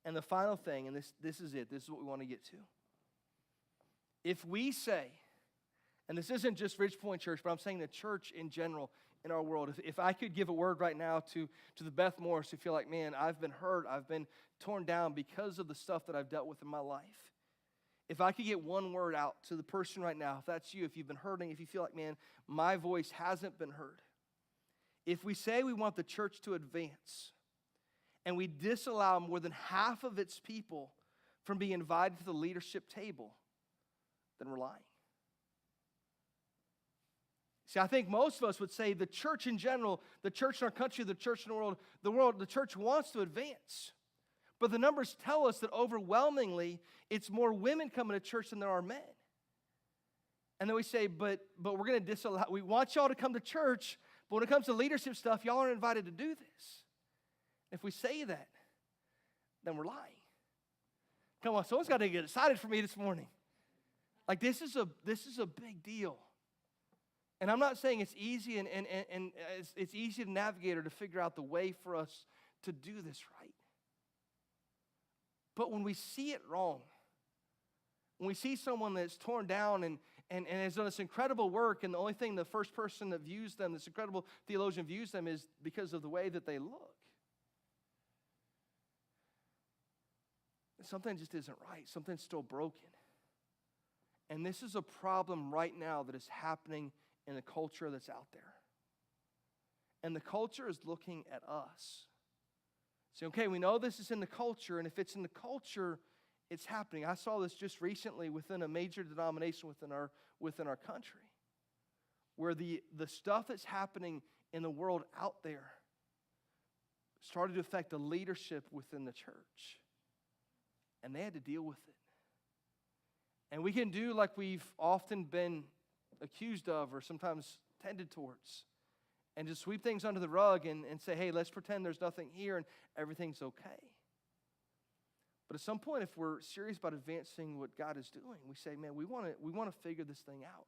And the final thing, and this is it, this is what we want to get to. If we say, and this isn't just Ridge Point Church, but I'm saying the church in general in our world, if I could give a word right now to the Beth Morris who feel like, man, I've been hurt, I've been torn down because of the stuff that I've dealt with in my life. If I could get one word out to the person right now, if that's you, if you've been hurting, if you feel like, man, my voice hasn't been heard. If we say we want the church to advance, and we disallow more than half of its people from being invited to the leadership table, then we're lying. See, I think most of us would say the church in general, the church in our country, the church in the world, the church wants to advance. But the numbers tell us that overwhelmingly, it's more women coming to church than there are men. And then we say, but we're going to disallow. We want y'all to come to church, but when it comes to leadership stuff, y'all aren't invited to do this. If we say that, then we're lying. Come on, someone's got to get excited for me this morning. Like this is a big deal. And I'm not saying it's easy and it's easy to navigate or to figure out the way for us to do this right. But when we see it wrong, when we see someone that's torn down and has done this incredible work, and the only thing the first person that views them, this incredible theologian views them, is because of the way that they look. Something just isn't right. Something's still broken. And this is a problem right now that is happening in the culture that's out there. And the culture is looking at us. Say, okay, we know this is in the culture, and if it's in the culture, it's happening. I saw this just recently within a major denomination within our country, where the stuff that's happening in the world out there started to affect the leadership within the church. And they had to deal with it. And we can do like we've often been accused of or sometimes tended towards, and just sweep things under the rug and say, hey, let's pretend there's nothing here and everything's okay. But at some point, if we're serious about advancing what God is doing, we say, man, we want to figure this thing out.